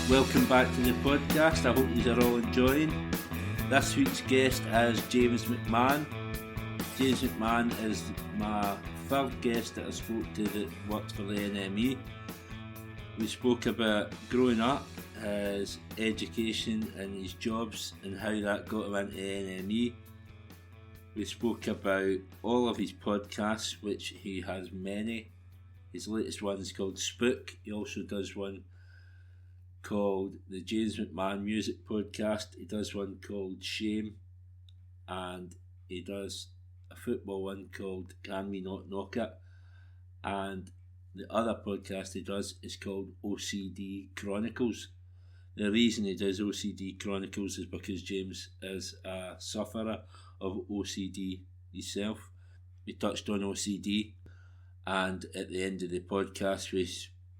Welcome back to the podcast. I hope you are all enjoying. This week's guest is James McMahon. James McMahon is my third guest that I spoke to that works for the NME. We spoke about growing up, his education and his jobs and how that got him into NME. We spoke about all of his podcasts, which he has many. His latest one is called Spook. He also does one called the James McMahon Music Podcast. He does one called Shame, and he does a football one called Can We Not Knock It, and the other podcast he does is called OCD Chronicles. The reason he does OCD Chronicles is because James is a sufferer of OCD himself. We touched on OCD, and at the end of the podcast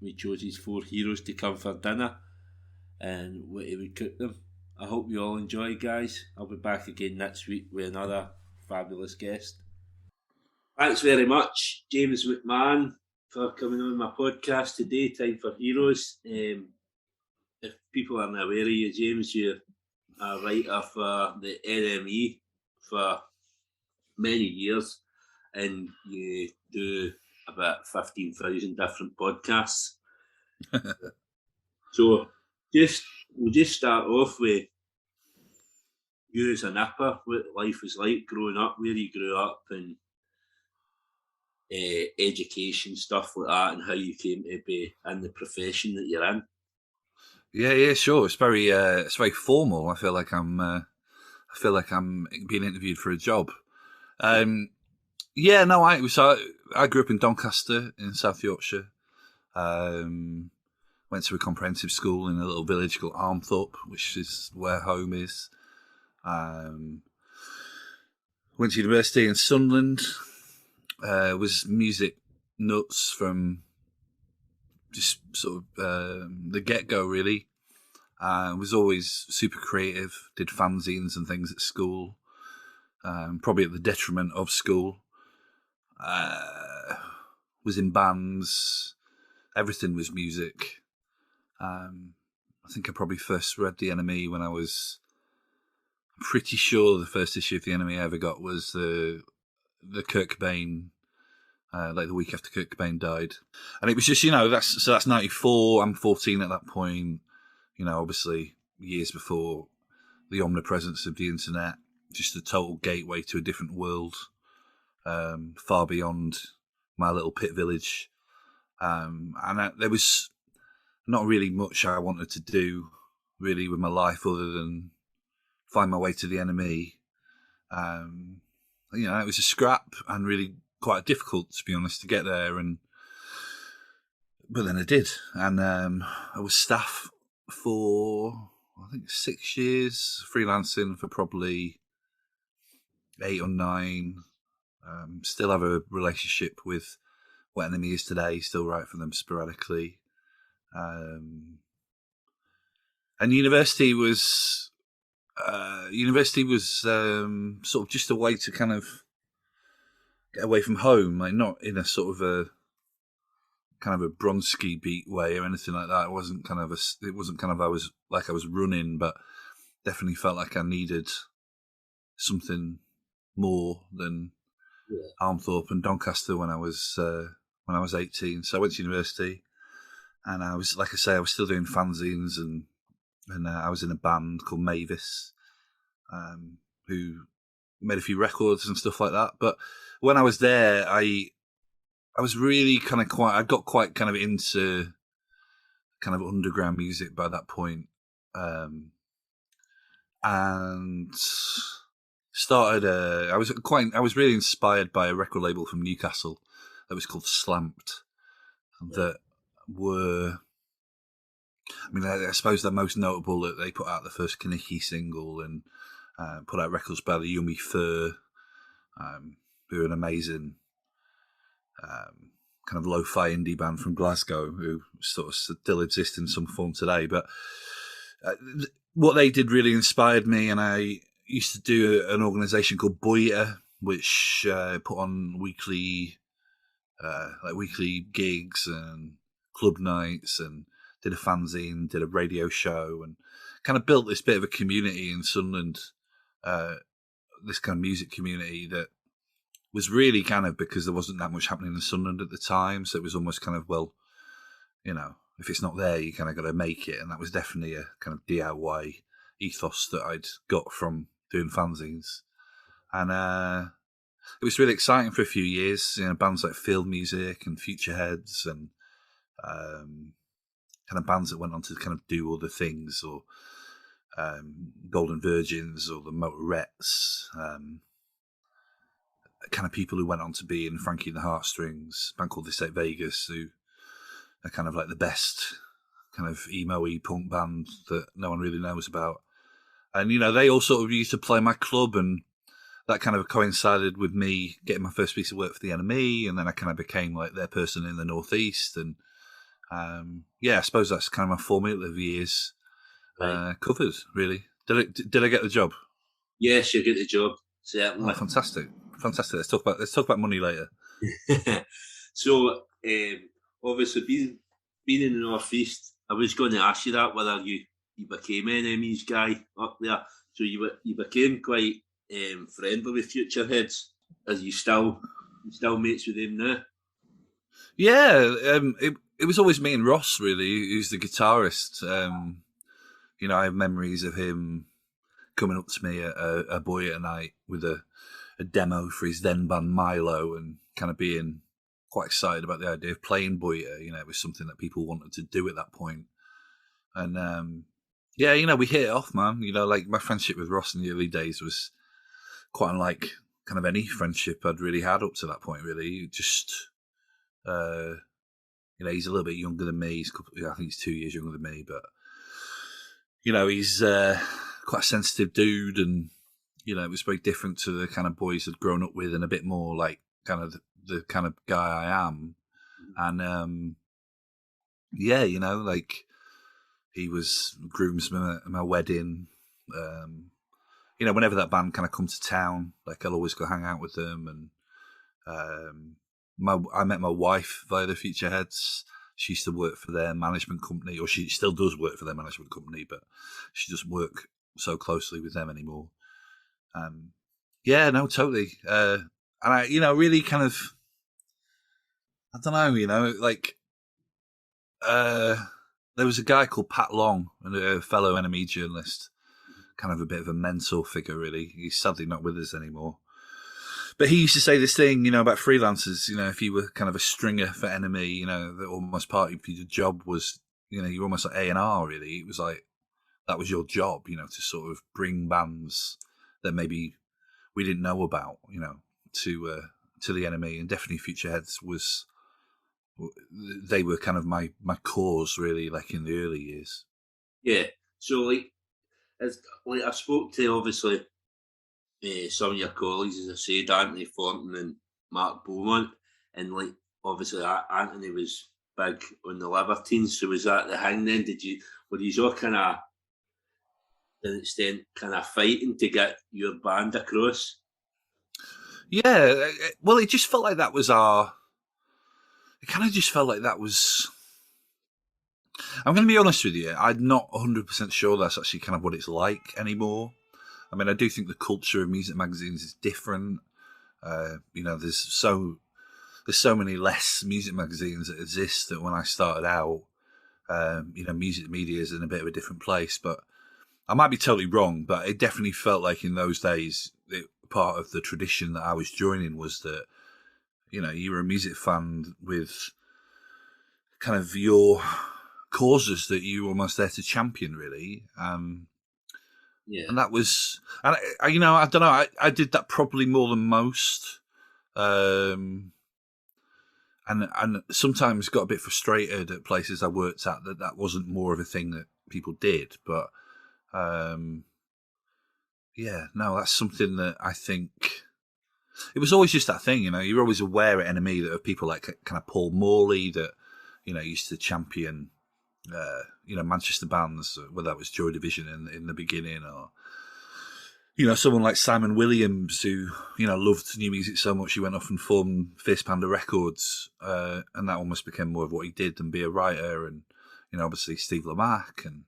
we chose his 4 heroes to come for dinner and what he would cook them. I hope you all enjoy, guys. I'll be back again next week with another fabulous guest. Thanks very much, James McMahon, for coming on my podcast today, Time for Heroes. If people aren't aware of you, James, you're a writer for the NME for many years, and you do about 15,000 different podcasts. So we'll just start off with you as a nipper, what life was like growing up, where you grew up, and education, stuff like that, and how you came to be in the profession that you're in. Yeah, sure. It's very formal. I feel like I'm being interviewed for a job. I grew up in Doncaster in South Yorkshire. Went to a comprehensive school in a little village called Armthorpe, which is where home is. Went to university in Sunderland. Was music nuts from just sort of the get-go, really. Was always super creative, did fanzines and things at school, probably at the detriment of school. Was in bands, everything was music. I think I probably first read the NME when I was pretty sure the first issue of the NME I ever got was the Kurt Cobain, like the week after Kurt Cobain died. And it was just, that's 94, I'm 14 at that point, obviously years before the omnipresence of the internet, just a total gateway to a different world, far beyond my little pit village. There was not really much I wanted to do really with my life other than find my way to the NME. It was a scrap and really quite difficult, to be honest, to get there. But then I did. And I was staff for, I think, 6 years, freelancing for probably 8 or 9. Still have a relationship with what NME is today, still write for them sporadically. And university was sort of just a way to kind of get away from home, like not in a sort of a kind of a Bronski beat way or anything like that. It wasn't kind of I was running, but definitely felt like I needed something more than Armthorpe and Doncaster when I was 18. So I went to university, and I was, like I say, I was still doing fanzines, and I was in a band called Mavis, who made a few records and stuff like that. But when I was there, I was really I got quite kind of into kind of underground music by that point, and started I was really inspired by a record label from Newcastle that was called Slamped, that were, I suppose they're most notable that they put out the first Kaniki single and put out records by the Yummy Fur, who are an amazing kind of lo-fi indie band from Glasgow who sort of still exist in some form today. But what they did really inspired me, and I used to do an organisation called Boita, which put on weekly gigs and club nights, and did a fanzine, did a radio show, and kind of built this bit of a community in Sunderland, this kind of music community that was really kind of because there wasn't that much happening in Sunderland at the time. So it was almost kind of, well, you know, if it's not there, you kind of got to make it. And that was definitely a kind of DIY ethos that I'd got from doing fanzines. And it was really exciting for a few years. You know, bands like Field Music and Future Heads and kind of bands that went on to kind of do other things, or Golden Virgins or the Motorettes, kind of people who went on to be in Frankie and the Heartstrings, a band called This Ain't Vegas, who are kind of like the best kind of emo-y punk band that no one really knows about. And, you know, they all sort of used to play my club, and that kind of coincided with me getting my first piece of work for the NME, and then I kind of became like their person in the Northeast. And yeah, I suppose that's kind of my formative years covered, really. Did I get the job? Yes, you get the job, certainly. Oh, fantastic. Let's talk about money later. So, obviously, being in the Northeast, I was going to ask you that, whether you became NME's guy up there. So you became quite friendly with Future Heads. Are you still mates with them now? Yeah, it was always me and Ross, really, who's the guitarist. You know, I have memories of him coming up to me at a boy at a night with a demo for his then band Milo, and kind of being quite excited about the idea of playing Boyer. You know, it was something that people wanted to do at that point. And yeah, you know, we hit it off, man. You know, like my friendship with Ross in the early days was quite unlike kind of any friendship I'd really had up to that point, really. Just, you know, he's a little bit younger than me. I think he's 2 years younger than me, but, you know, he's quite a sensitive dude, and, you know, it was very different to the kind of boys I'd grown up with, and a bit more like kind of the kind of guy I am. And, yeah, you know, like, he was groomsman at my wedding. You know, whenever that band kind of come to town, like, I'll always go hang out with them. And I met my wife via the Future Heads. She used to work for their management company, or she still does work for their management company, but she doesn't work so closely with them anymore. Yeah, no, totally. And I, you know, really kind of, I don't know, you know, like, there was a guy called Pat Long, a fellow NME journalist, kind of a bit of a mentor figure, really. He's sadly not with us anymore. But he used to say this thing, you know, about freelancers. You know, if you were kind of a stringer for NME, you know, that almost part of your job was, you know, you're almost like A&R, really. It was like, that was your job, you know, to sort of bring bands that maybe we didn't know about, you know, to the NME. And definitely Future Heads they were kind of my cause, really, like in the early years. Yeah. So, like I spoke to, obviously, some of your colleagues, as I said, Anthony Thornton and Mark Beaumont, and, like, obviously Anthony was big on the Libertines. So was that the hang then? Were you all kind of, to an extent, kind of fighting to get your band across? Yeah, well, it just felt like that was it kind of just felt like that was, I'm going to be honest with you, I'm not 100% sure that's actually kind of what it's like anymore. I mean, I do think the culture of music magazines is different. You know, there's so many less music magazines that exist that when I started out, you know, music media is in a bit of a different place. But I might be totally wrong, but it definitely felt like in those days, part of the tradition that I was joining was that, you know, you were a music fan with kind of your causes that you were almost there to champion, really. Yeah. And that was, and I, you know, I don't know, I did that probably more than most. And sometimes got a bit frustrated at places I worked at that wasn't more of a thing that people did. But, yeah, no, that's something that I think, it was always just that thing, you know, you're always aware at NME that of people like kind of Paul Morley that, you know, used to champion, you know, Manchester bands, whether that was Joy Division in the beginning, or, you know, someone like Simon Williams who, you know, loved new music so much he went off and formed Fierce Panda Records, and that almost became more of what he did than be a writer. And, obviously Steve Lamacq, and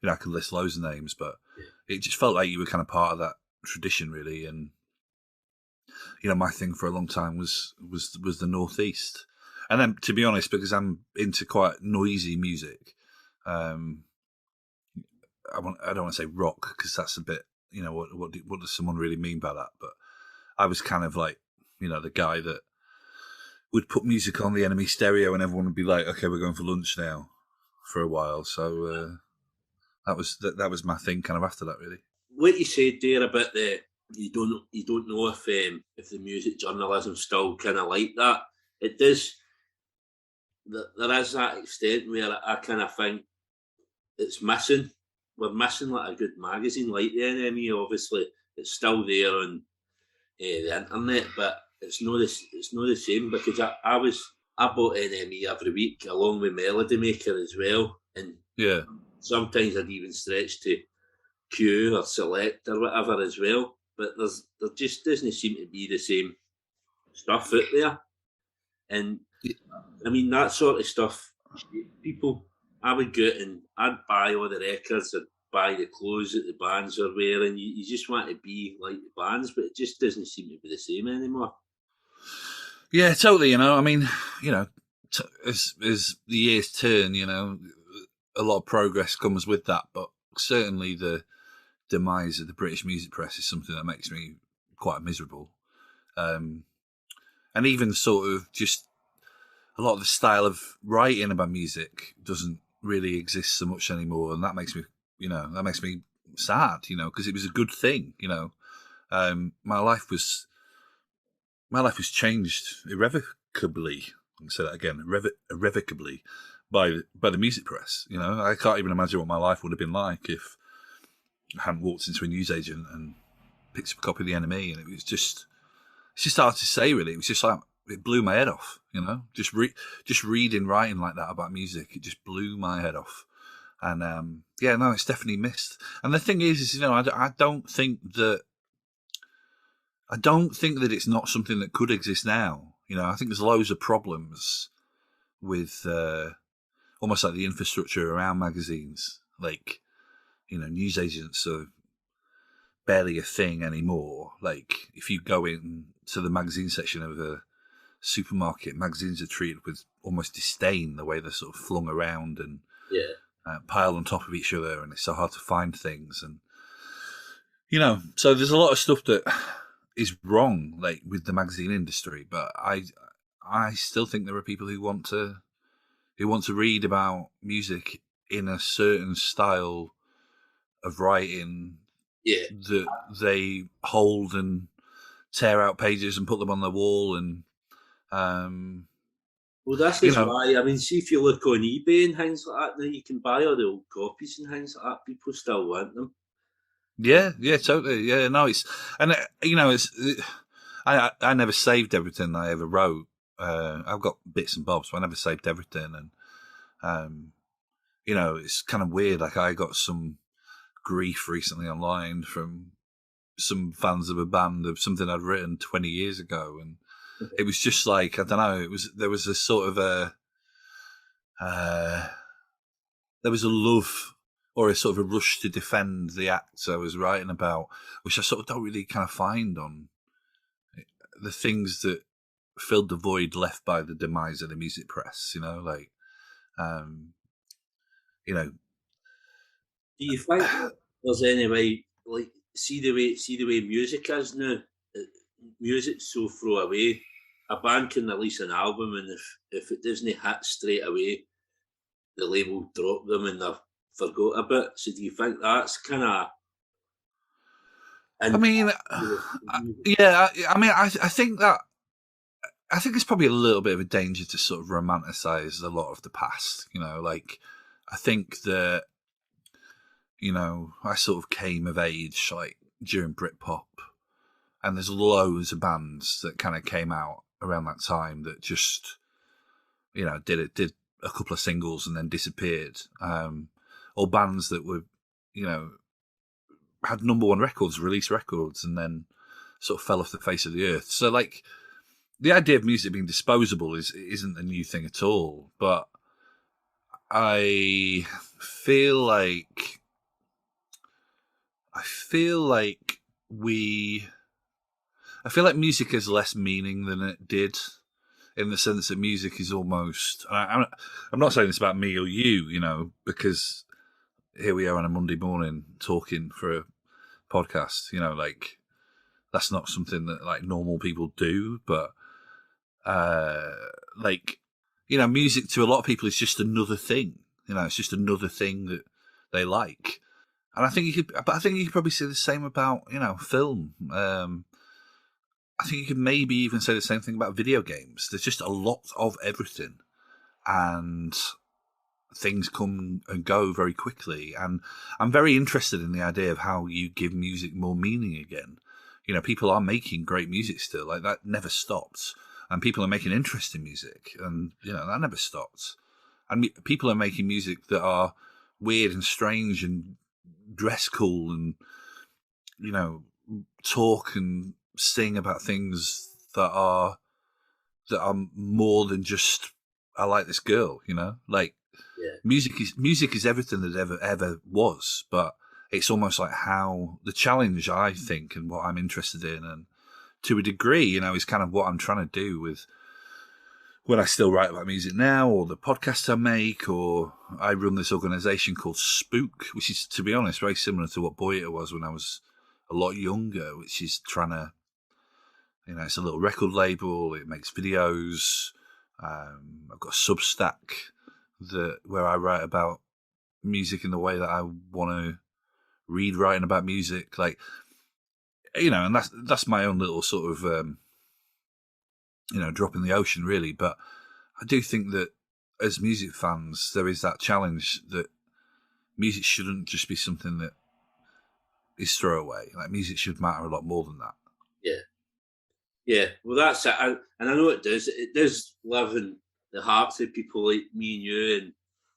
I could list loads of names, but it just felt like you were kind of part of that tradition, really. And my thing for a long time was the Northeast, and then, to be honest, because I'm into quite noisy music, I don't want to say rock, because that's a bit, what does someone really mean by that? But I was kind of like, the guy that would put music on the NME stereo, and everyone would be like, "Okay, we're going for lunch now," for a while. So that was my thing, kind of after that, really. What you said there about you don't know if the music journalism still kind of like that. It does. There is that extent where I kind of think it's missing. We're missing like a good magazine like the NME. Obviously, it's still there on the internet, but it's not the same, because I bought NME every week along with Melody Maker as well, and sometimes I'd even stretch to Q or Select or whatever as well. But there just doesn't seem to be the same stuff out there, and I mean that sort of stuff. People, I would go out and I'd buy all the records, I'd buy the clothes that the bands are wearing. You just want to be like the bands, but it just doesn't seem to be the same anymore. Yeah, totally. I mean, as the years turn, a lot of progress comes with that, but certainly the demise of the British music press is something that makes me quite miserable. And even sort of just a lot of the style of writing about music doesn't really exist so much anymore, and that makes me, sad, because it was a good thing. My life was changed irrevocably. I'm going to say that again, irrevocably by the music press. I can't even imagine what my life would have been like if I hadn't walked into a newsagent and picked up a copy of the NME, and it was just, it's just hard to say, really. It was just like, it blew my head off, just reading, writing like that about music. It just blew my head off. And it's definitely missed. And the thing is I don't think that it's not something that could exist now. I think there's loads of problems with almost like the infrastructure around magazines. Like, newsagents are barely a thing anymore. Like, if you go in to the magazine section of a supermarket, magazines are treated with almost disdain, the way they're sort of flung around and piled on top of each other, and it's so hard to find things. And so there's a lot of stuff that is wrong, like, with the magazine industry, but I still think there are people who want to read about music in a certain style of writing that they hold and tear out pages and put them on the wall. And well, that's why, I mean, see, if you look on eBay and things like that, now you can buy all the old copies and things like that. People still want them. Yeah, totally. Yeah, no, it's, and I never saved everything I ever wrote. I've got bits and bobs, but I never saved everything. And it's kind of weird. Like, I got some grief recently online from some fans of a band of something I'd written 20 years ago, and it was just like, I don't know, there was a sort of there was a love or a sort of a rush to defend the acts I was writing about, which I sort of don't really kind of find on the things that filled the void left by the demise of the music press. Like, Do you think there's any way, like, see the way music is now? Music's so throwaway. A band can release an album, and if it doesn't hit straight away, the label drop them and they're forgot about. So do you think that's kind of? I mean, yeah. I mean, I think that. I think it's probably a little bit of a danger to sort of romanticize a lot of the past. Like, I think that, I sort of came of age like during Britpop, and there's loads of bands that kind of came out around that time that just, did a couple of singles and then disappeared, or bands that were, had number one records, released records, and then sort of fell off the face of the earth. So, like, the idea of music being disposable isn't a new thing at all, but I feel like we. I feel like music has less meaning than it did, in the sense that music is almost. I'm not saying this about me or you, because here we are on a Monday morning talking for a podcast. Like that's not something that like normal people do, but like music to a lot of people is just another thing. It's just another thing that they like. And I think you could probably say the same about film. I think you could maybe even say the same thing about video games. There's just a lot of everything, and things come and go very quickly. And I'm very interested in the idea of how you give music more meaning again. People are making great music still, like that never stopped, and people are making interesting music, and that never stopped. And people are making music that are weird and strange and dress cool and talk and sing about things that are more than just I like this girl. Like music is everything that ever was, but it's almost like how the challenge, I think, and what I'm interested in, and to a degree is kind of what I'm trying to do with when I still write about music now, or the podcasts I make, or I run this organisation called Spook, which is, to be honest, very similar to what Boyta was when I was a lot younger, which is trying to, it's a little record label, it makes videos. I've got a Substack where I write about music in the way that I want to read writing about music, like, and that's my own little sort of, drop in the ocean, really. But I do think that as music fans, there is that challenge that music shouldn't just be something that is throwaway. Like, music should matter a lot more than that. Yeah. Well, that's it. And I know it does. It does live in the hearts of people like me and you and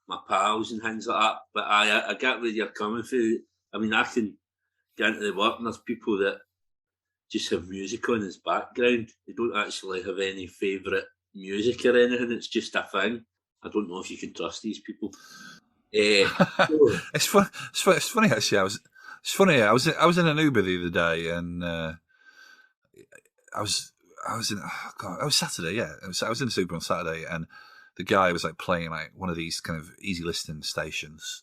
my pals and things like that. But I get where you're coming from. I mean, I can get into the work and there's people that just have music on as background. They don't actually have any favourite music or anything. It's just a thing. I don't know if you can trust these people. It's funny actually. I was in an Uber the other day, and I was Saturday. Yeah, I was in the Uber on Saturday, and the guy was like playing like one of these kind of easy listening stations,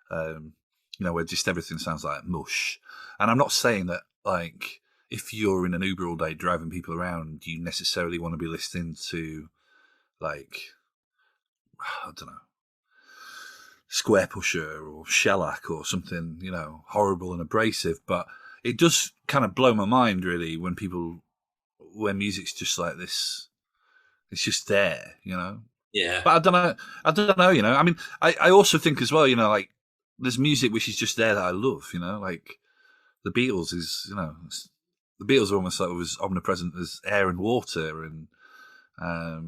where just everything sounds like mush. And I'm not saying that like, if you're in an Uber all day driving people around, you necessarily want to be listening to, like, I don't know, Square Pusher or Shellac or something, horrible and abrasive. But it does kind of blow my mind, really, when music's just like this. It's just there, Yeah. But I don't know, I mean, I also think as well, like, there's music which is just there that I love, like the Beatles is, the Beatles are almost like as omnipresent as air and water, and I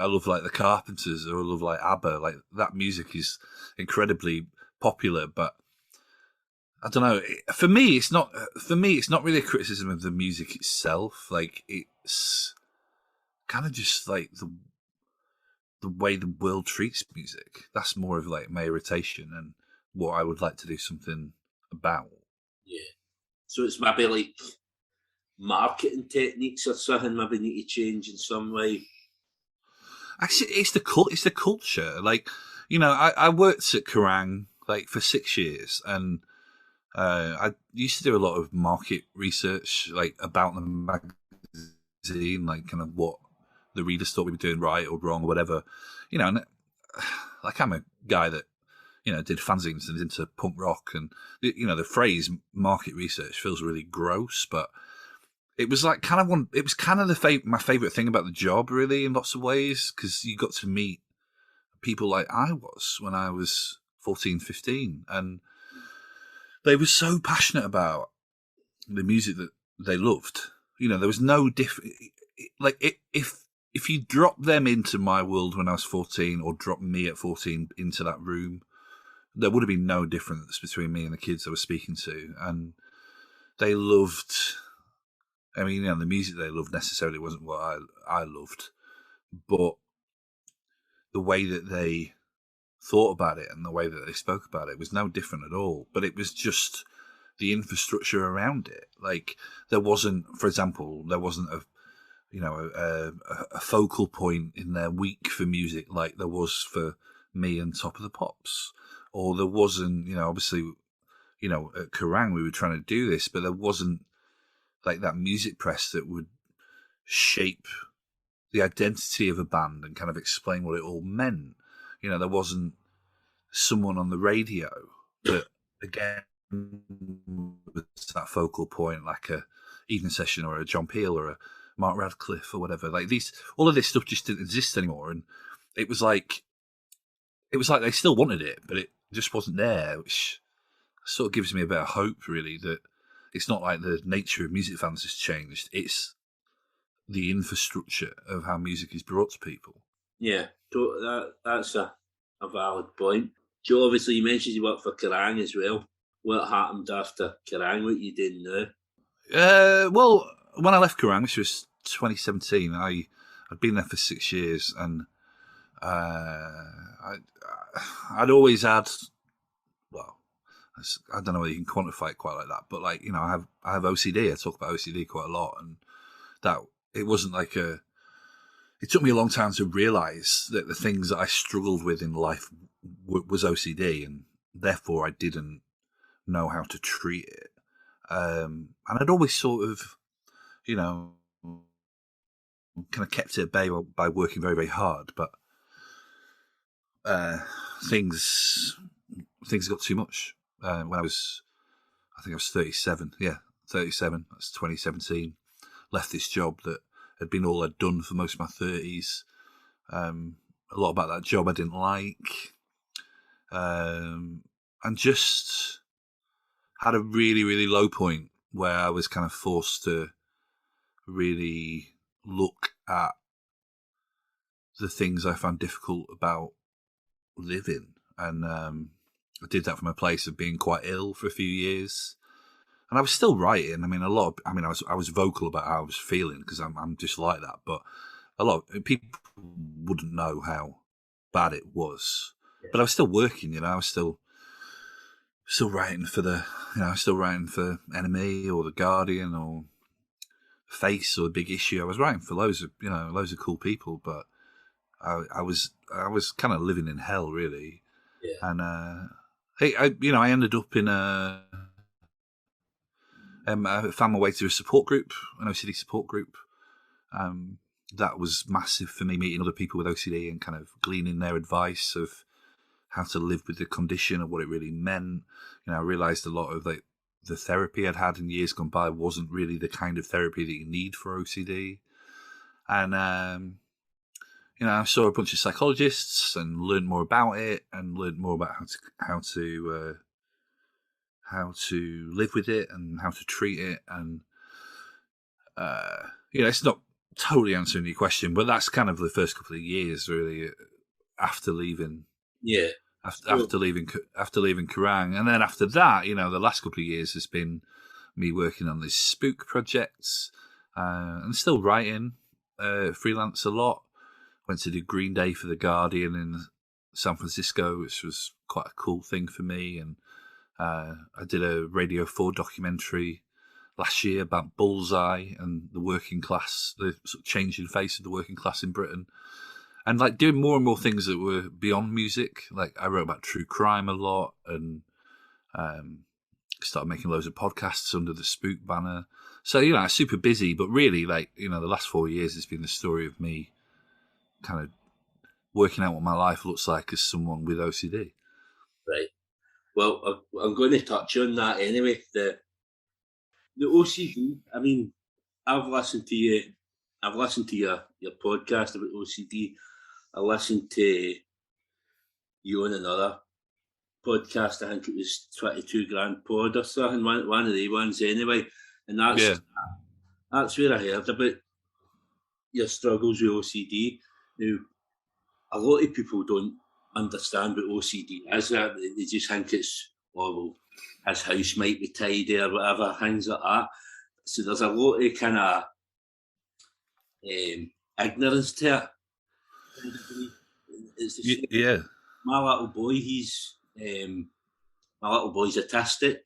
love like the Carpenters, or I love like ABBA. Like, that music is incredibly popular, but I don't know. For me, it's not really a criticism of the music itself. Like, it's kind of just like the way the world treats music. That's more of like my irritation and what I would like to do something about. Yeah. So it's maybe like marketing techniques or something maybe need to change in some way. Actually, it's the culture. Like, I worked at Kerrang like for 6 years, and I used to do a lot of market research, like about the magazine, like kind of what the readers thought we were doing right or wrong or whatever, And like, I'm a guy that did fanzines and into punk rock, and the phrase market research feels really gross, but it was like kind of it was kind of my favorite thing about the job, really, in lots of ways, because you got to meet people like I was when I was 14, 15, and they were so passionate about the music that they loved. There was no different. Like, if you drop them into my world when I was 14, or drop me at 14 into that room, there would have been no difference between me and the kids I was speaking to. And they loved, I mean, the music they loved necessarily wasn't what I loved, but the way that they thought about it and the way that they spoke about it was no different at all. But it was just the infrastructure around it. Like, there wasn't, for example, there wasn't a focal point in their week for music like there was for me and Top of the Pops, or there wasn't, obviously, at Kerrang we were trying to do this, but there wasn't like that music press that would shape the identity of a band and kind of explain what it all meant. There wasn't someone on the radio that, again, was that focal point, like a Evening Session or a John Peel or a Mark Radcliffe or whatever. Like, all of this stuff just didn't exist anymore, and it was like they still wanted it, but it just wasn't there, which sort of gives me a bit of hope, really, that it's not like the nature of music fans has changed. It's the infrastructure of how music is brought to people. Yeah, that's a valid point. Joe, obviously, you mentioned you worked for Kerrang as well. What happened after Kerrang? What are you doing now? Well, when I left Kerrang, which was 2017, I'd been there for 6 years, and I'd always had, well, I don't know whether you can quantify it quite like that, but like, I have OCD. I talk about OCD quite a lot, and that it wasn't like it took me a long time to realise that the things that I struggled with in life was OCD, and therefore I didn't know how to treat it. And I'd always sort of, kind of kept it at bay by working very, very hard, but things got too much. When I think I was 37. Yeah, 37. That's 2017. Left this job that had been all I'd done for most of my 30s. A lot about that job I didn't like. And just had a really, really low point where I was kind of forced to really look at the things I found difficult about living. And I did that from a place of being quite ill for a few years. And I was still writing. I was vocal about how I was feeling, because I'm just like that. But a lot of people wouldn't know how bad it was. Yeah. But I was still working. I was still writing for still writing for NME or The Guardian or Face or The Big Issue. I was writing for loads of cool people, but I was kind of living in hell, really. Yeah. And I ended up in I found my way to a support group, an OCD support group. That was massive for me, meeting other people with OCD and kind of gleaning their advice of how to live with the condition and what it really meant. I realised a lot of the therapy I'd had in years gone by wasn't really the kind of therapy that you need for OCD. And, I saw a bunch of psychologists and learned more about it, and learned more about how to live with it and how to treat it. And, it's not totally answering your question, but that's kind of the first couple of years, really, after leaving. Yeah. After leaving Kerrang. And then after that, the last couple of years has been me working on this spook projects, and still writing, freelance a lot. Went to do Green Day for The Guardian in San Francisco, which was quite a cool thing for me. And I did a Radio 4 documentary last year about Bullseye and the working class, the sort of changing face of the working class in Britain. And like doing more and more things that were beyond music. Like I wrote about true crime a lot, and started making loads of podcasts under the Spook banner. So, I'm super busy, but really, the last 4 years has been the story of me kind of working out what my life looks like as someone with OCD. Right. Well, I'm going to touch on that anyway. The OCD. I mean, I've listened to your podcast about OCD. I listened to you on another podcast. I think it was 22 Grand Pod or something. One of the ones anyway, and that's where I heard about your struggles with OCD. Now, a lot of people don't understand what OCD is. They just think it's, his house might be tidy or whatever, things like that. So there's a lot of kind of ignorance to it. Yeah. my little boy, my little boy's autistic,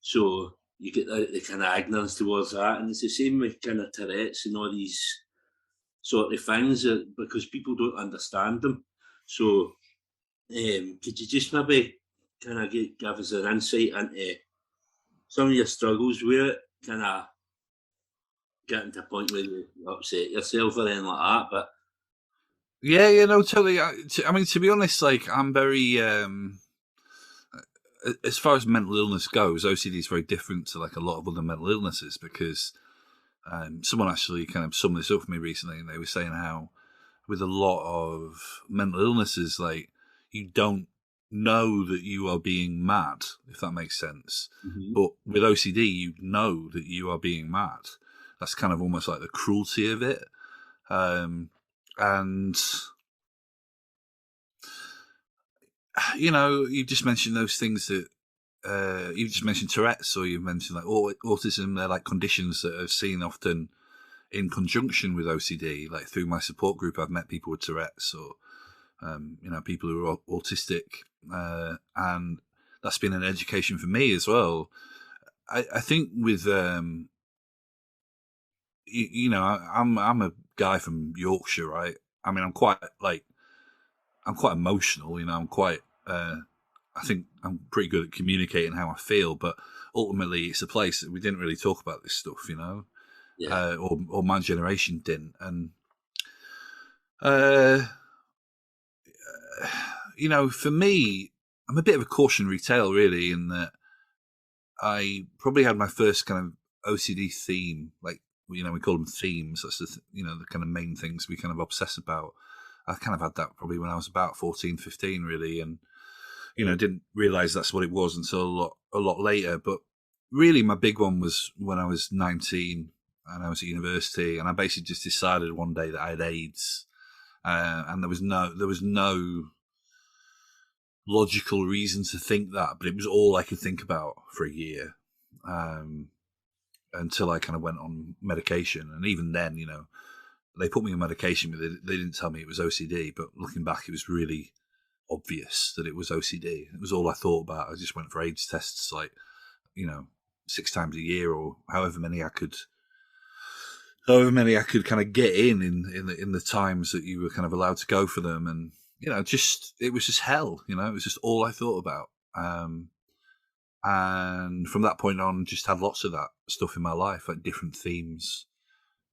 so you get the kind of ignorance towards that, and it's the same with kind of Tourette's and all these sort of things because people don't understand them. So, could you just maybe kind of give us an insight into some of your struggles with it, kind of getting to a point where you upset yourself or anything like that? But Yeah, no, totally. I mean, to be honest, like I'm very, as far as mental illness goes, OCD is very different to like a lot of other mental illnesses because someone actually kind of summed this up for me recently, and they were saying how with a lot of mental illnesses, like you don't know that you are being mad, if that makes sense. mm-hmm. But with OCD, you know that you are being mad. That's kind of almost like the cruelty of it. And you know, you just mentioned those things that you just mentioned Tourette's, or you mentioned like autism. They're like conditions that are seen often in conjunction with OCD. Like through my support group, I've met people with Tourette's, or you know, people who are autistic, and that's been an education for me as well. I think with you know, I'm a guy from Yorkshire, right? I mean, I'm quite emotional, you know. I'm quite. I think I'm pretty good at communicating how I feel, but ultimately, it's a place that we didn't really talk about this stuff, you know, Yeah. or my generation didn't, and you know, for me, I'm a bit of a cautionary tale, really, in that I probably had my first kind of OCD theme, like, you know, we call them themes. That's you know, the kind of main things we kind of obsess about. I kind of had that probably when I was about 14, 15, really, and you know, didn't realize that's what it was until a lot later. But really, my big one was when I was 19 and I was at university, and I basically just decided one day that I had AIDS, and there was no logical reason to think that, but it was all I could think about for a year, until I kind of went on medication. And even then, you know, they put me on medication, but they didn't tell me it was OCD. But looking back, it was really obvious that it was OCD. It was all I thought about. I just went for AIDS tests, like, you know, 6 times a year, or however many I could kind of get in the times that you were kind of allowed to go for them. And you know, just it was just hell. You know, it was just all I thought about. And from that point on, just had lots of that stuff in my life, like different themes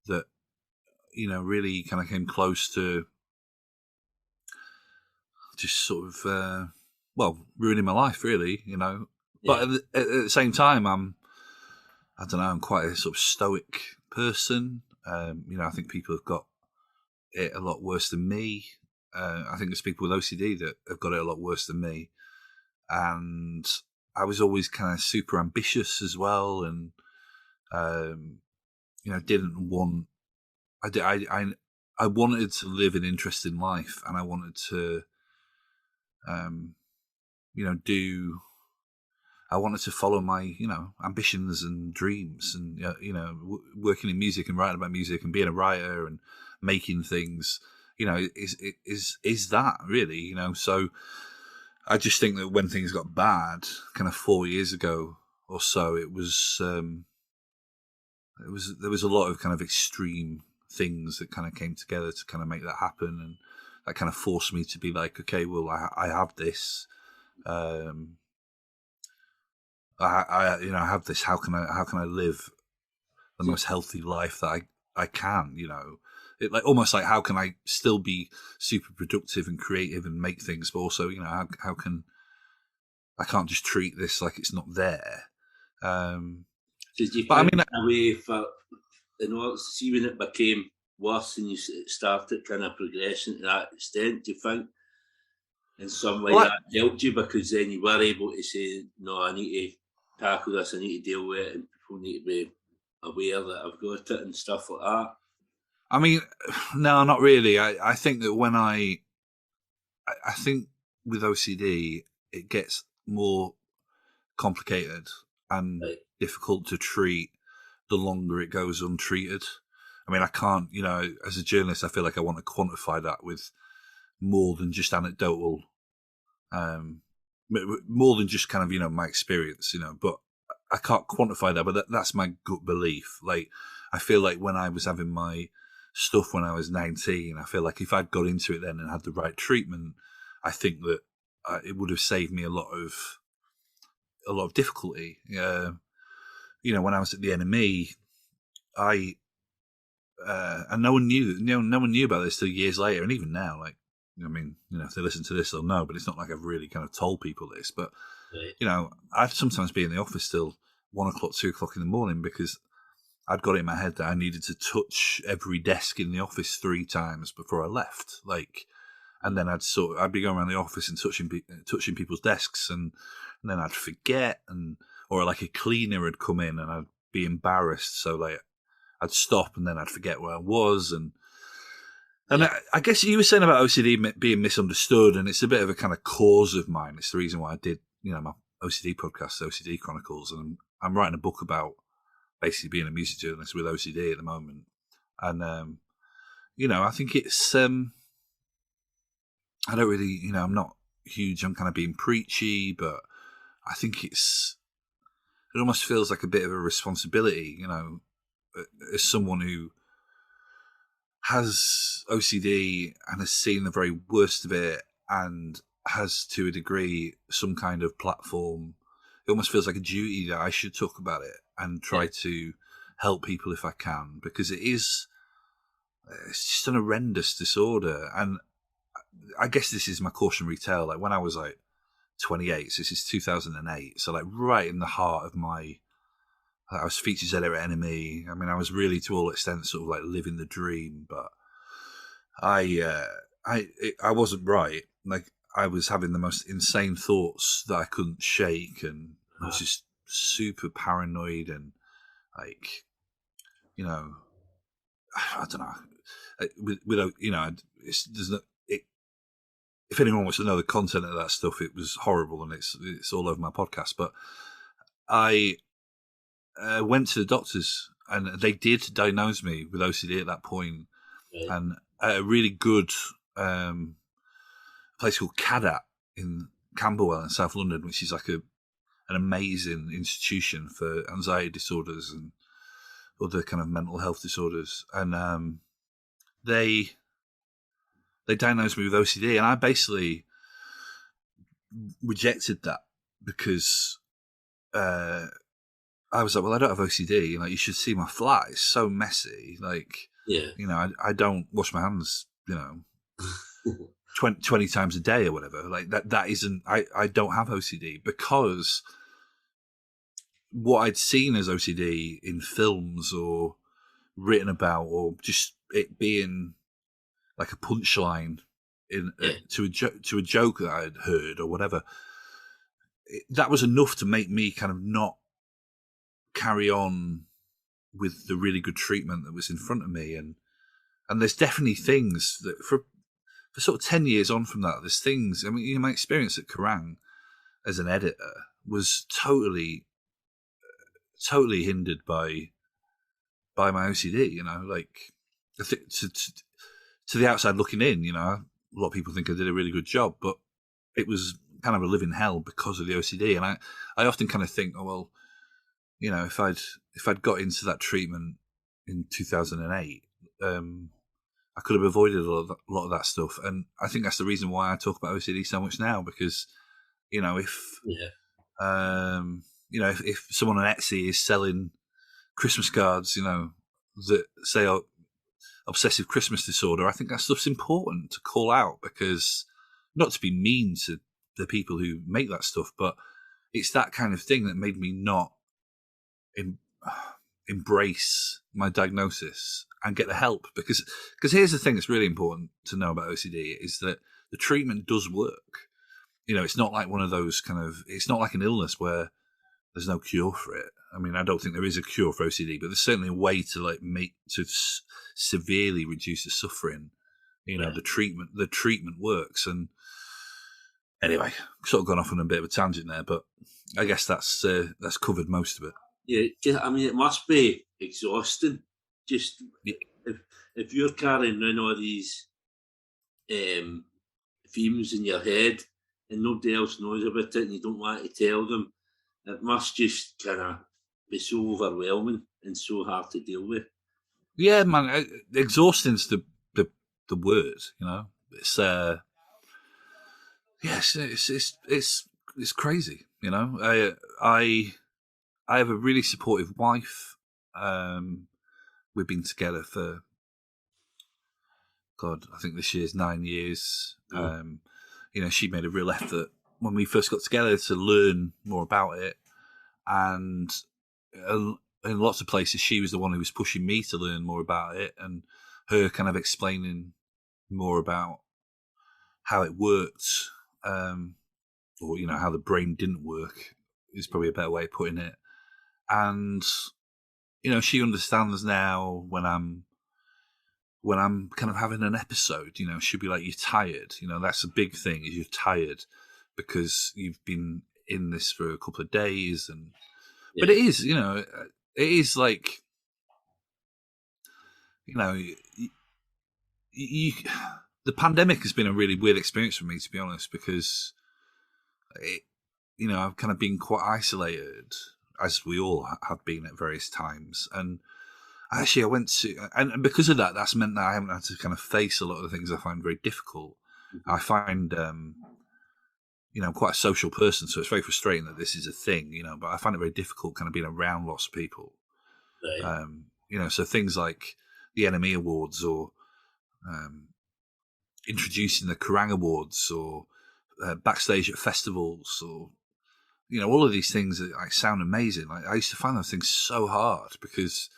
that, you know, really kind of came close to just sort of, ruining my life, really, you know. Yeah. But at the same time, I don't know, I'm quite a sort of stoic person. You know, I think people have got it a lot worse than me. I think there's people with OCD that have got it a lot worse than me. And I was always kind of super ambitious as well, and you know, didn't want. I wanted to live an interesting life, and I wanted to, you know, I wanted to follow my, you know, ambitions and dreams, and you know, working in music and writing about music and being a writer and making things. You know, is that really, you know? So I just think that when things got bad, kind of 4 years ago or so, there was a lot of kind of extreme things that kind of came together to kind of make that happen, and that kind of forced me to be like, okay, well, I have this, I you know, I have this. How can I live the most healthy life that I can? You know, it like almost like how can I still be super productive and creative and make things, but also, you know, how can I can't just treat this like it's not there. Did you But I find mean, a way for, you know, see when it became worse and you started kind of progressing to that extent? Do you think in some way well, that helped you because then you were able to say, no, I need to tackle this, I need to deal with it, and people need to be aware that I've got it and stuff like that? I mean, no, not really. I think that when I think with OCD, it gets more complicated and Like, difficult to treat the longer it goes untreated. I mean, I can't, you know, as a journalist, I feel like I want to quantify that with more than just anecdotal More than just kind of my experience, but I can't quantify that. But that's my gut belief. Like, I feel like when I was having my stuff when I was 19, I feel like if I'd got into it then and had the right treatment, I think that it would have saved me a lot of difficulty. When I was at the NME, and no one knew about this till years later, and even now, like, if they listen to this, they'll know. But it's not like I've really kind of told people this. But right. I'd sometimes be in the office till 1 o'clock, 2 o'clock in the morning because I'd got it in my head that I needed to touch every desk in the office 3 times before I left. Like, and then I'd be going around the office and touching people's desks, and then I'd forget, or like a cleaner had come in and I'd be embarrassed. So like, I'd stop and then I'd forget where I was, and I guess you were saying about OCD being misunderstood, and it's a bit of a kind of cause of mine. It's the reason why I did, my OCD podcast, OCD Chronicles, and I'm writing a book about basically being a music journalist with OCD at the moment. And I think it's I don't really, I'm not huge on kind of being preachy, but I think it almost feels like a bit of a responsibility, as someone who has OCD and has seen the very worst of it and has, to a degree, some kind of platform. It almost feels like a duty that I should talk about it and try to help people if I can, because it's just an horrendous disorder. And I guess this is my cautionary tale. Like, when I was like 28, so this is 2008, so like right in the heart of I was features editor at NME. I mean, I was really, to all extents, sort of like living the dream, but I wasn't right. Like, I was having the most insane thoughts that I couldn't shake, and I was just super paranoid, and like, I don't know. Without, there's no. If anyone wants to know the content of that stuff, it was horrible, and it's all over my podcast. But I went to the doctors, and they did diagnose me with OCD at that point. Right. And at a really good place called Cadat in Camberwell in South London, which is like an amazing institution for anxiety disorders and other kind of mental health disorders. And they diagnosed me with OCD, and I basically rejected that because I was like, well, I don't have OCD. Like, you should see my flat; it's so messy. Like, I don't wash my hands, 20 times a day or whatever. Like, that isn't. I don't have OCD because what I'd seen as OCD in films or written about, or just it being like a punchline to a joke that I'd heard or whatever, that was enough to make me kind of not carry on with the really good treatment that was in front of me. And there's definitely things that for sort of 10 years on from that, there's things. I mean, my experience at Kerrang as an editor was totally hindered by my OCD. Like, I think to the outside looking in, a lot of people think I did a really good job, but it was kind of a living hell because of the OCD. And I often kind of think, oh, well, if I'd got into that treatment in 2008, I could have avoided a lot of that stuff. And I think that's the reason why I talk about OCD so much now, because, if someone on Etsy is selling Christmas cards, that say obsessive Christmas disorder, I think that stuff's important to call out, because not to be mean to the people who make that stuff, but it's that kind of thing that made me not embrace my diagnosis and get the help. Because here's the thing that's really important to know about OCD is that the treatment does work. It's not like one of those it's not like an illness where there's no cure for it. I mean, I don't think there is a cure for OCD, but there's certainly a way to severely reduce the suffering. The treatment works. And anyway, sort of gone off on a bit of a tangent there, but I guess that's covered most of it. Yeah, I mean, it must be exhausting. Just if you're carrying around all these themes in your head, and nobody else knows about it, and you don't want to tell them, it must just kind of be so overwhelming and so hard to deal with. Yeah, man, exhausting's the word. You know, it's yes, it's crazy. You know, I have a really supportive wife. We've been together for, God, I think this year's 9 years. You know, she made a real effort when we first got together to learn more about it, and in lots of places, she was the one who was pushing me to learn more about it, and her kind of explaining more about how it worked, or you know how the brain didn't work is probably a better way of putting it. And you know, she understands now when I'm kind of having an episode. You know, she'll be like, "You're tired." You know, that's a big thing. Is you're tired because you've been in this for a couple of days, and but it is, you know, it is like, you know, the pandemic has been a really weird experience for me, to be honest, because you know, I've kind of been quite isolated, as we all have been at various times. And actually, I went to, and because of that, that's meant that I haven't had to kind of face a lot of the things I find very difficult. I find, you know, I'm quite a social person, so it's very frustrating that this is a thing, you know, but I find it very difficult kind of being around lots of people. Right. You know, so things like the NME Awards, or introducing the Kerrang Awards, or backstage at festivals, or you know, all of these things that like sound amazing. Like I used to find those things so hard because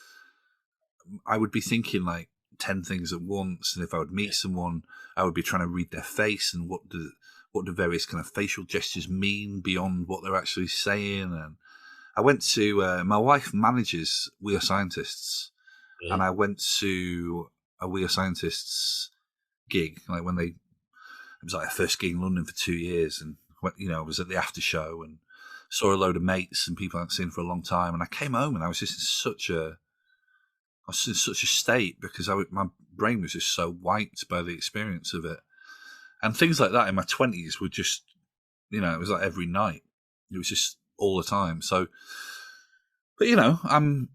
I would be thinking like 10 things at once, and if I would meet someone, I would be trying to read their face and what do various kind of facial gestures mean beyond what they're actually saying. And I went to my wife manages We Are Scientists, and I went to a We Are Scientists gig, like when it was like a first gig in London for 2 years, and you know, I was at the after show and saw a load of mates and people I hadn't seen for a long time, and I came home and I was just in such a state because my brain was just so wiped by the experience of it. And things like that in my 20s were just, you know, it was like every night. It was just all the time. So, but you know, I'm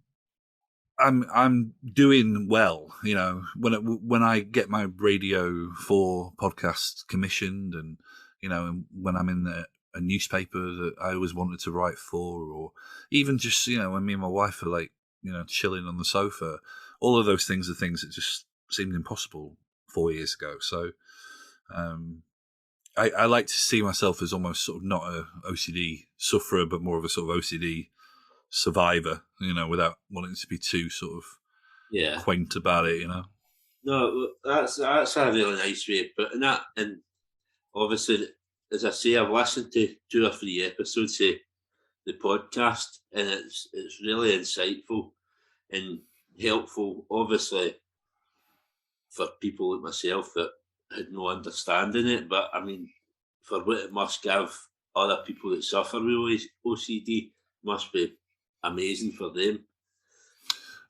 doing well. You know, when I get my Radio 4 podcast commissioned, and you know, and when I'm in a newspaper that I always wanted to write for, or even just, you know, when me and my wife are like, you know, chilling on the sofa, all of those things are things that just seemed impossible 4 years ago. So I like to see myself as almost sort of not a OCD sufferer, but more of a sort of OCD survivor, you know, without wanting to be too sort of quaint about it, you know. No, that's a really nice way of putting that. And obviously, as I say, I've listened to 2 or 3 episodes of the podcast, and it's really insightful and helpful, obviously, for people like myself that had no understanding it. But I mean, for what it must give other people that suffer with OCD, must be amazing for them.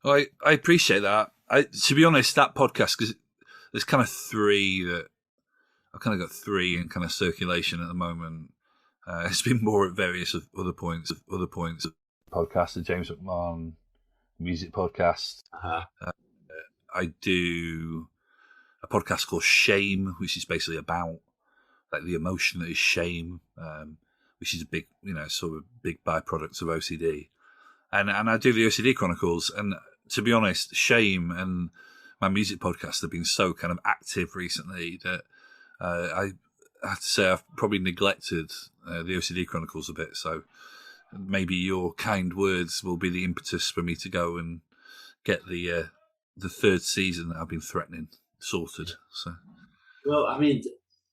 I appreciate that. To be honest, that podcast, because there's kind of 3 that I've kind of got 3 in kind of circulation at the moment. It's been more at various other points. Podcast, the James McMahon music podcast. I do a podcast called Shame, which is basically about like the emotion that is shame, which is a big, you know, sort of big byproduct of OCD. And I do the OCD Chronicles. And to be honest, Shame and my music podcast have been so kind of active recently that I have to say I've probably neglected the OCD Chronicles a bit. So maybe your kind words will be the impetus for me to go and get the 3rd season that I've been threatening sorted. So, well, I mean,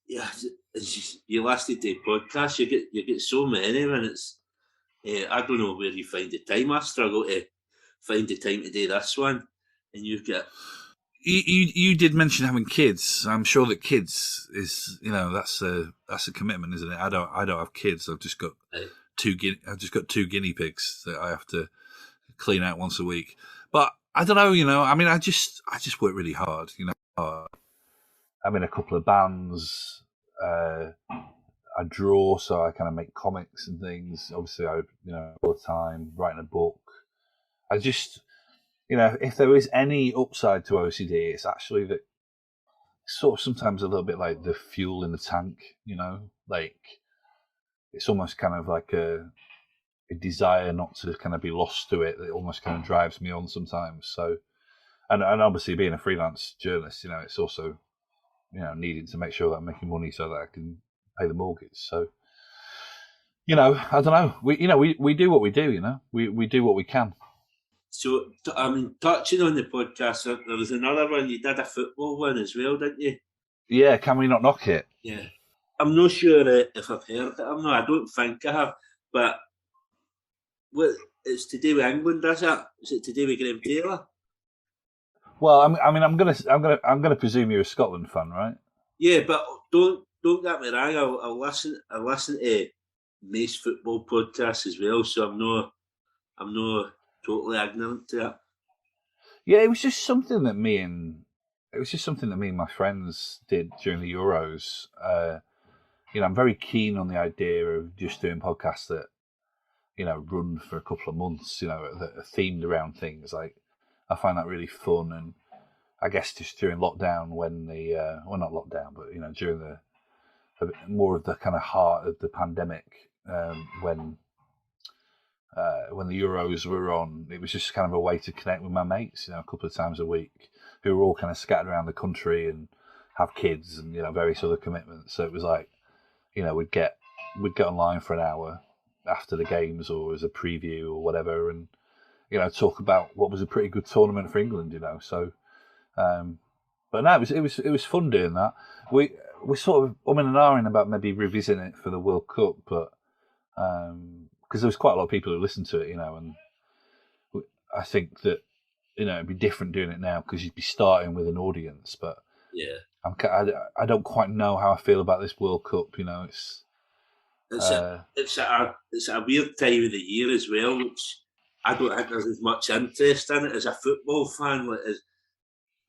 yeah, you listen to podcasts, you get so many, and it's I don't know where you find the time. I struggle to find the time to do this one, and you get. You did mention having kids. I'm sure that kids is, you know, that's a commitment, isn't it? I don't have kids. I've just got two guinea pigs that I have to clean out once a week. But I don't know, you know. I mean, I just work really hard, you know. I'm in a couple of bands. I draw, so I kind of make comics and things. Obviously, I all the time writing a book. I just if there is any upside to OCD, it's actually that sort of sometimes a little bit like the fuel in the tank. Like it's almost kind of like a desire not to kind of be lost to it that almost kind of drives me on sometimes. So, and obviously being a freelance journalist, it's also needing to make sure that I'm making money so that I can pay the mortgage. So, I don't know. We do what we do. We do what we can. So, touching on the podcast, there was another one. You did a football one as well, didn't you? Yeah, can we not knock it? Yeah. I'm not sure if I've heard it. I don't think I have. But it's to do with England, is it? Is it to do with Graham Taylor? Well, I'm gonna presume you're a Scotland fan, right? Yeah, but don't get me wrong. I'll listen to Mace football podcasts as well. So I'm not totally ignorant to it. Yeah, it was just something that me and my friends did during the Euros. I'm very keen on the idea of just doing podcasts that run for a couple of months. That are themed around things. Like I find that really fun, and I guess just during lockdown, when the not lockdown, but during the more of the kind of heart of the pandemic, when the Euros were on, it was just kind of a way to connect with my mates, a couple of times a week, who were all kind of scattered around the country and have kids and various other commitments. So it was like, we'd get online for an hour after the games or as a preview or whatever, and talk about what was a pretty good tournament for England. So, but no, it was fun doing that. We sort of and ahhing about maybe revisiting it for the World Cup, but because there was quite a lot of people who listened to it, and I think that it'd be different doing it now because you'd be starting with an audience. But yeah, I don't quite know how I feel about this World Cup. it's a weird time of the year as well, which I don't think there's as much interest in it as a football fan.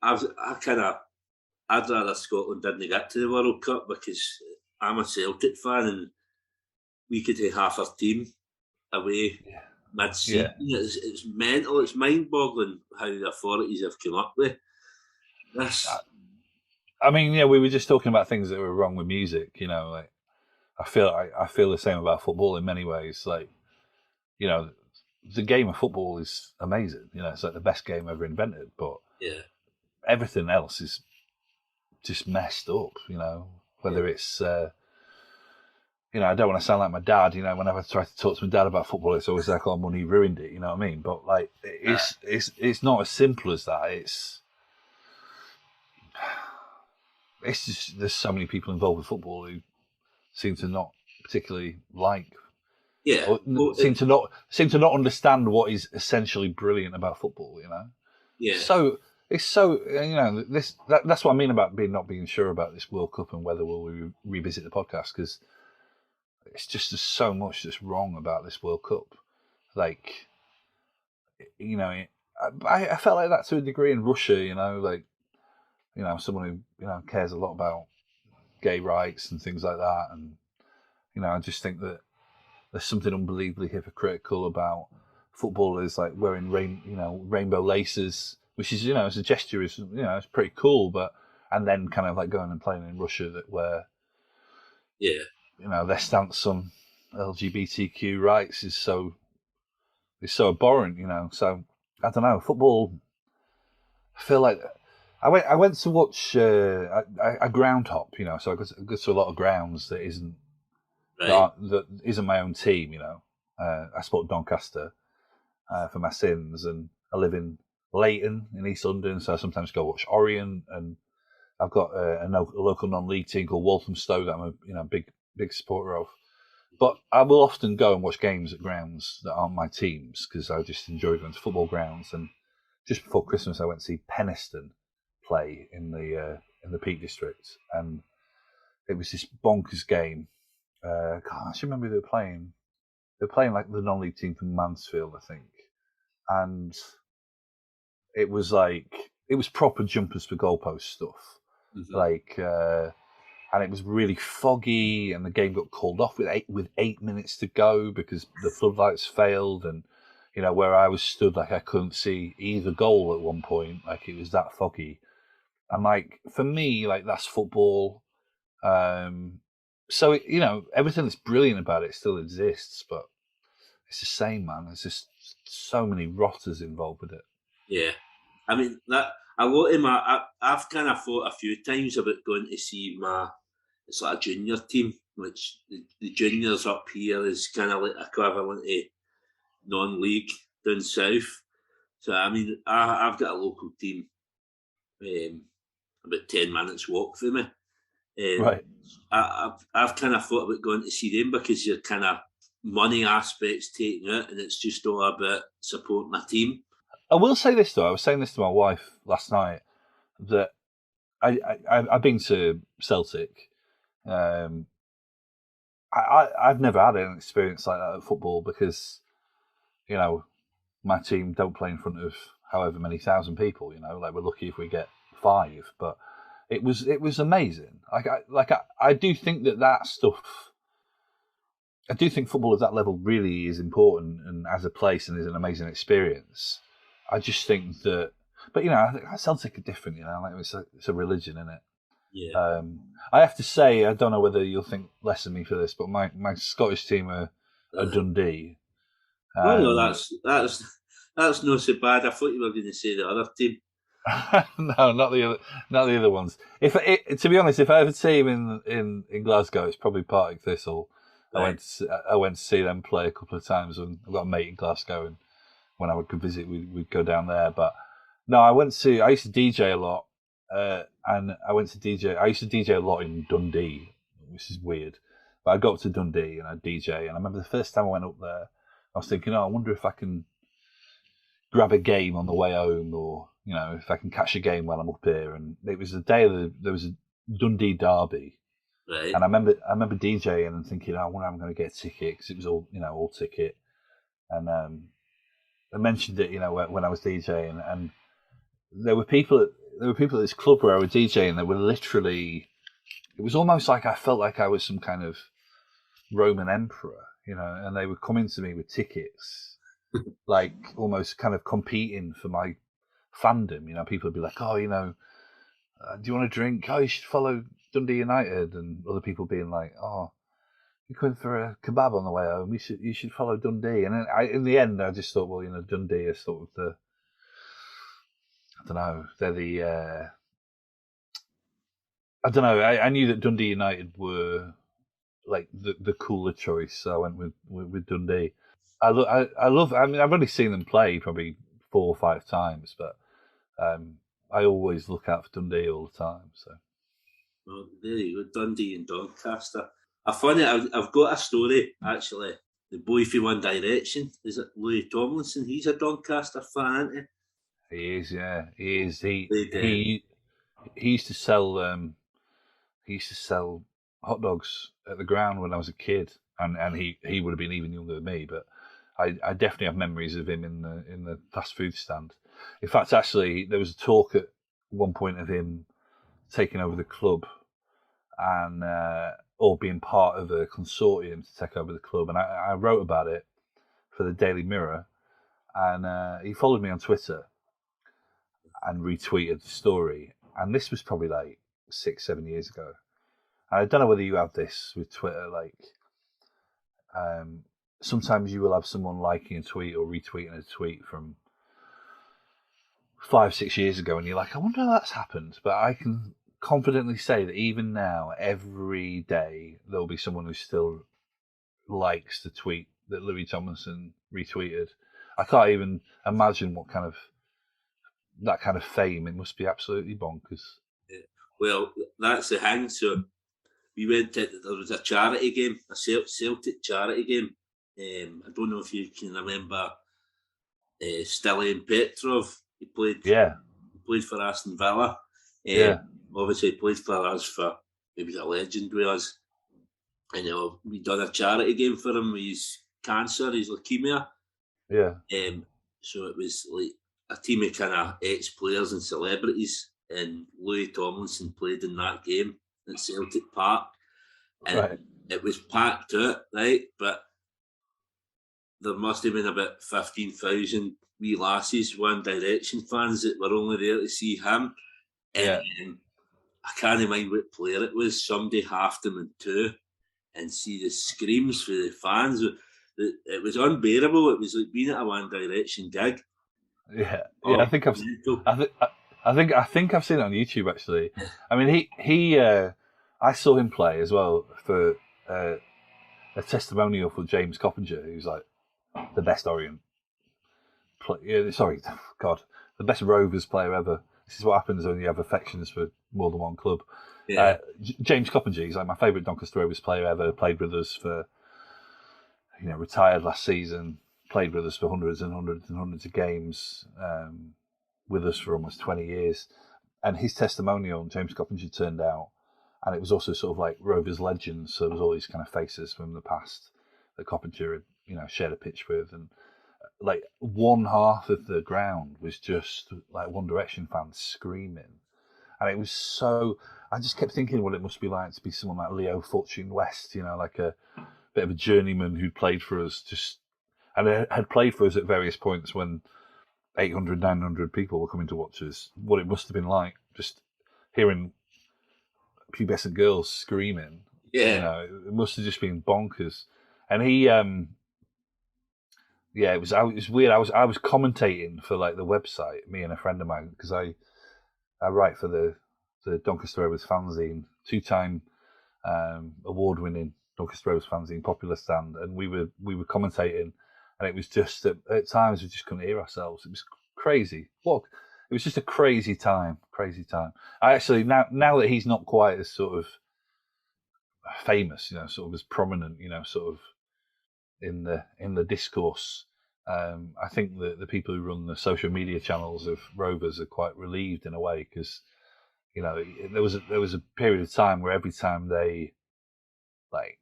I'd rather Scotland didn't get to the World Cup because I'm a Celtic fan and we could have half our team away mid-season. Yeah. It's mental. It's mind-boggling how the authorities have come up with this. I mean, we were just talking about things that were wrong with music. Like I feel the same about football in many ways. Like, the game of football is amazing. It's like the best game ever invented. But everything else is just messed up. Whether it's I don't want to sound like my dad. Whenever I try to talk to my dad about football, it's always like, "Oh, money ruined it." You know what I mean? But like, it's not as simple as that. It's just there's so many people involved with football who seem to not particularly like. Yeah. Seem to not understand what is essentially brilliant about football. Yeah. So it's so that's what I mean about not being sure about this World Cup and whether we'll revisit the podcast, because it's just there's so much that's wrong about this World Cup. Like, I felt like that to a degree in Russia. Like, someone who cares a lot about gay rights and things like that, and I just think that there's something unbelievably hypocritical about footballers like wearing rainbow laces, which is as a gesture is it's pretty cool, but and then kind of like going and playing in Russia where their stance on LGBTQ rights is so abhorrent. So I don't know, football. I feel like I went to watch a ground hop, so I go to a lot of grounds that isn't. Right. That isn't my own team. I support Doncaster for my sins, and I live in Leighton in East London, so I sometimes go watch Orient, and I've got a local non-league team called Walthamstow that I'm a big supporter of. But I will often go and watch games at grounds that aren't my teams because I just enjoy going to football grounds. And just before Christmas, I went to see Penistone play in the Peak District, and it was this bonkers game. I can't remember who they were playing. They were playing like the non-league team from Mansfield, I think, and it was proper jumpers for goalpost stuff. Mm-hmm. Like and it was really foggy, and the game got called off with 8 minutes to go because the floodlights failed, and where I was stood, like I couldn't see either goal at one point, like it was that foggy. And like for me, like that's football. So everything that's brilliant about it still exists, but it's the same, man. There's just so many rotters involved with it. Yeah, I mean that a lot of I've kind of thought a few times about going to see it's like a junior team, which the juniors up here is kind of like equivalent to non-league down south. So I mean, I've got a local team, about 10 minutes walk from me. Right. I've kind of thought about going to see them because you're kind of money aspects taken out, and it's just all about supporting a team. I will say this though. I was saying this to my wife last night that I've been to Celtic. I've never had an experience like that at football because, my team don't play in front of however many thousand people. Like we're lucky if we get 5, but it was amazing. I do think that stuff. I do think football at that level really is important and as a place and is an amazing experience. I just think that, but I think Celtic are different. Like it's a religion, isn't it? Yeah. I have to say, I don't know whether you'll think less of me for this, but my Scottish team are Dundee. No, that's not so bad. I thought you were going to say the other team. No, not the other ones. To be honest, if I have a team in Glasgow, it's probably Partick Thistle. Right. I went to see them play a couple of times, and I've got a mate in Glasgow, and when I would visit, we'd go down there. But no, I used to DJ a lot, and I used to DJ a lot in Dundee, which is weird. But I got up to Dundee and I DJ, and I remember the first time I went up there, I was thinking, I wonder if I can grab a game on the way home, or if I can catch a game while I'm up here. And it was the day there was a Dundee derby. Right. And I remember DJing and thinking, I wonder if I'm going to get a ticket, because it was all ticket. And I mentioned it, when I was DJing, and there were people at this club where I was DJing. They were literally, it was almost like I felt like I was some kind of Roman emperor, and they were coming to me with tickets, like almost kind of competing for my fandom. People would be like, do you want a drink? Oh, you should follow Dundee United. And other people being like, oh, you're coming for a kebab on the way home, you should follow Dundee. And then in the end, I just thought, well, Dundee is sort of the, I don't know, they're the, I don't know, I knew that Dundee United were like the cooler choice, so I went with Dundee. I love, I mean, I've only seen them play probably 4 or 5 times, but I always look out for Dundee all the time. So, well, there you go, Dundee and Doncaster. I find it. I've got a story actually. The boy from One Direction, is it Louis Tomlinson? He's a Doncaster fan, isn't he? He is, yeah. He is. He used to sell. He used to sell hot dogs at the ground when I was a kid, and he would have been even younger than me, but I definitely have memories of him in the fast food stand. In fact, actually, there was a talk at one point of him taking over the club, and or being part of a consortium to take over the club. And I wrote about it for the Daily Mirror, and he followed me on Twitter and retweeted the story. And this was probably like 6-7 years ago. And I don't know whether you have this with Twitter, like sometimes you will have someone liking a tweet or retweeting a tweet from 5-6 years ago, and you're like, I wonder how that's happened. But I can confidently say that even now, every day, there'll be someone who still likes the tweet that Louis Tomlinson retweeted. I can't even imagine that kind of fame. It must be absolutely bonkers. Yeah. Well, that's the hang. So we went to, there was a charity game, a Celtic charity game. I don't know if you can remember Stilian Petrov. He played for Aston Villa. Obviously, he played for us he was a legend with us. And we done a charity game for him with his cancer, his leukemia. Yeah. So it was like a team of kind of ex-players and celebrities, and Louis Tomlinson played in that game. at Celtic Park, and Right. it was packed out, right? But there must have been about 15,000 wee lasses, One Direction fans that were only there to see him. And I can't mind what player it was. Somebody halved them in two, and see the screams for the fans. It was unbearable. It was like being at a One Direction gig. Yeah. Oh, I think I've seen it on YouTube actually. I mean, I saw him play as well for a testimonial for James Coppinger, who's like the best Orient player. Sorry, God, the best Rovers player ever. This is what happens when you have affections for more than one club. Yeah. James Coppinger, he's like my favourite Doncaster Rovers player ever. Played with us for, retired last season. Played with us for hundreds and hundreds and hundreds of games. With us for almost 20 years. And his testimonial, James Coppinger, turned out, and it was also sort of like Rovers legends. So there was all these kind of faces from the past that Coppinger had, shared a pitch with, and like one half of the ground was just like One Direction fans screaming, and it was so. I just kept thinking what it must be like to be someone like Leo Fortune West, like a bit of a journeyman who played for us, and had played for us at various points when 800, 900 people were coming to watch us. What it must have been like just hearing pubescent girls screaming. Yeah. It must have just been bonkers. And he, it was weird. I was commentating for like the website, me and a friend of mine, because I write for the Doncaster Rovers fanzine, 2-time award-winning Doncaster Rovers fanzine, Popular Stand, and we were commentating, and it was just at times we just couldn't hear ourselves. It was crazy. It was just a crazy time. I actually now that he's not quite as sort of famous, sort of as prominent, sort of in the discourse. I think the people who run the social media channels of Rovers are quite relieved in a way, because there was a period of time where every time they like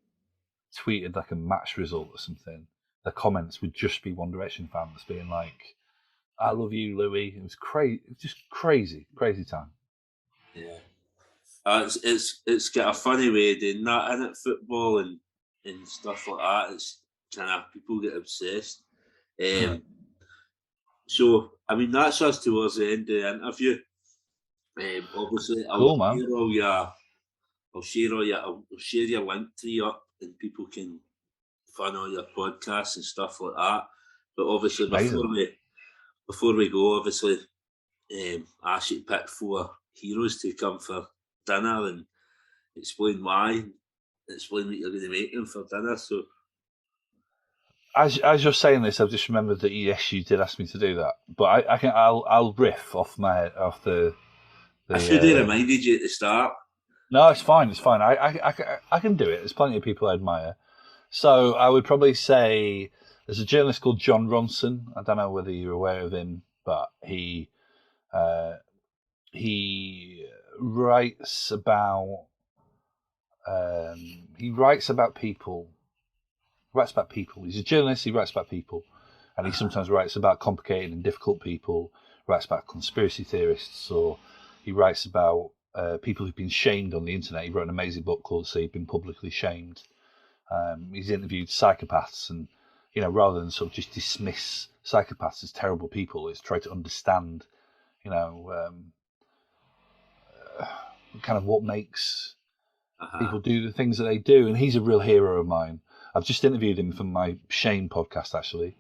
tweeted like a match result or something, the comments would just be One Direction fans being like, "I love you, Louis." It was crazy. It was just crazy time. Yeah. It's got a funny way of doing that in it, football and stuff like that. It's kind of people get obsessed. So I mean that's us towards the end of the interview. Obviously, Cool, man. I'll share your link tree up, and people can find all your podcasts and stuff like that. But obviously, before we go, obviously, I ask you to pick 4 heroes to come for dinner and explain why, explain what you're going to make them for dinner. So, as you're saying this, I've just remembered that yes, you did ask me to do that. But I'll riff off the. I should have reminded you at the start. No, it's fine. I can do it. There's plenty of people I admire. So I would probably say there's a journalist called John Ronson. I don't know whether you're aware of him, but he writes about people. He's a journalist. He writes about people, and he sometimes writes about complicated and difficult people. Writes about conspiracy theorists, or he writes about people who've been shamed on the internet. He wrote an amazing book called "So You've Been Publicly Shamed." He's interviewed psychopaths, and rather than sort of just dismiss psychopaths as terrible people, it's try to understand, kind of what makes people do the things that they do. And he's a real hero of mine. I've just interviewed him for my Shame podcast, actually.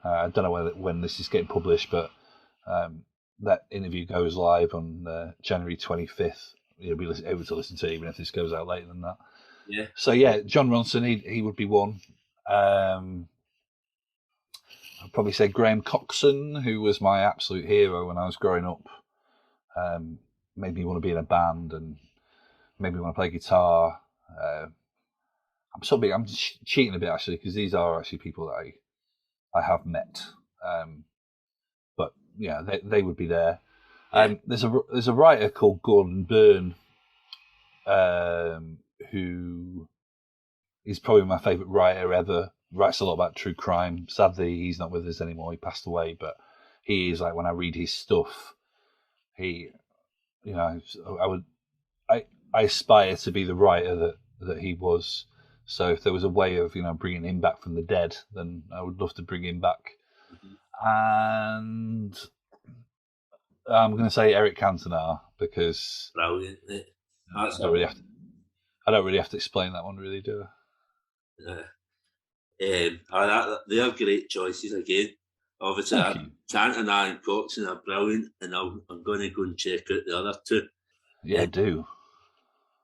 I don't know when this is getting published, but that interview goes live on January 25th. You'll be able to listen to it even if this goes out later than that. Yeah. So yeah, John Ronson, he would be one. I'd probably say Graham Coxon, who was my absolute hero when I was growing up. Made me want to be in a band and made me want to play guitar. I'm cheating a bit actually, because these are actually people that I have met. But yeah, they would be there. Yeah. There's a writer called Gordon Byrne, who is probably my favourite writer ever. Writes a lot about true crime. Sadly, he's not with us anymore. He passed away, but he is like, when I read his stuff, I aspire to be the writer that he was. So if there was a way of bringing him back from the dead, then I would love to bring him back. And I'm going to say Eric Cantona because Brilliant. I don't really have to explain that one, really, do I? They are great choices again. Obviously, Cantona and Coxon are brilliant, and I'm going to go and check out the other two. Yeah, do.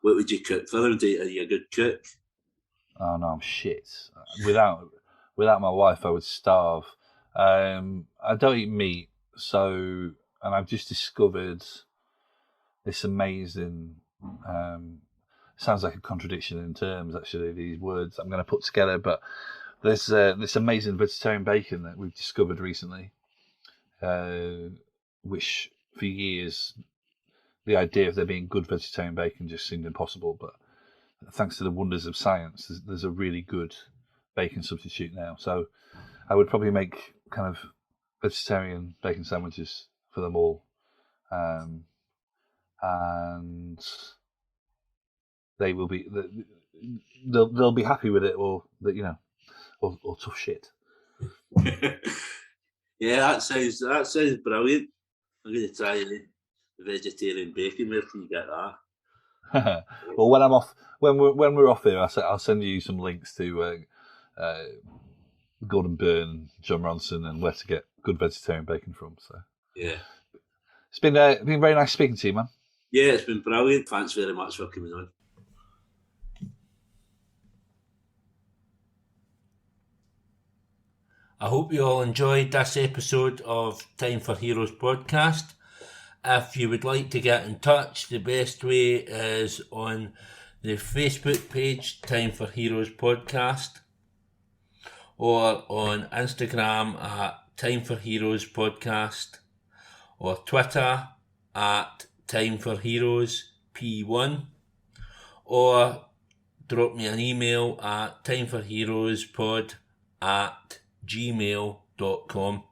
What would you cook for them? Are you a good cook? Oh no, I'm shit. Without my wife, I would starve. I don't eat meat, and I've just discovered this amazing. Sounds like a contradiction in terms, actually. These words I'm going to put together, but there's this amazing vegetarian bacon that we've discovered recently, which for years the idea of there being good vegetarian bacon just seemed impossible, but thanks to the wonders of science, there's a really good bacon substitute now. So I would probably make kind of vegetarian bacon sandwiches for them all, and they will be they'll be happy with it, or tough shit. Yeah, that sounds brilliant. I'm going to try the vegetarian bacon. Where can you get that? Well, when we're off here, I'll send you some links to Gordon Byrne, John Ronson, and where to get good vegetarian bacon from. So yeah, it's been very nice speaking to you, man. Yeah, it's been brilliant. Thanks very much for coming on. I hope you all enjoyed this episode of Time for Heroes podcast. If you would like to get in touch, the best way is on the Facebook page, Time for Heroes Podcast, or on Instagram at Time for Heroes Podcast, or Twitter at Time for Heroes P1, or drop me an email at timeforheroespod@gmail.com.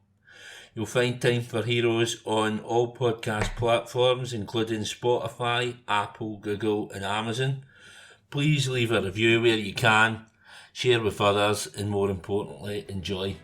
You'll find Time for Heroes on all podcast platforms, including Spotify, Apple, Google, and Amazon. Please leave a review where you can, share with others, and more importantly, enjoy.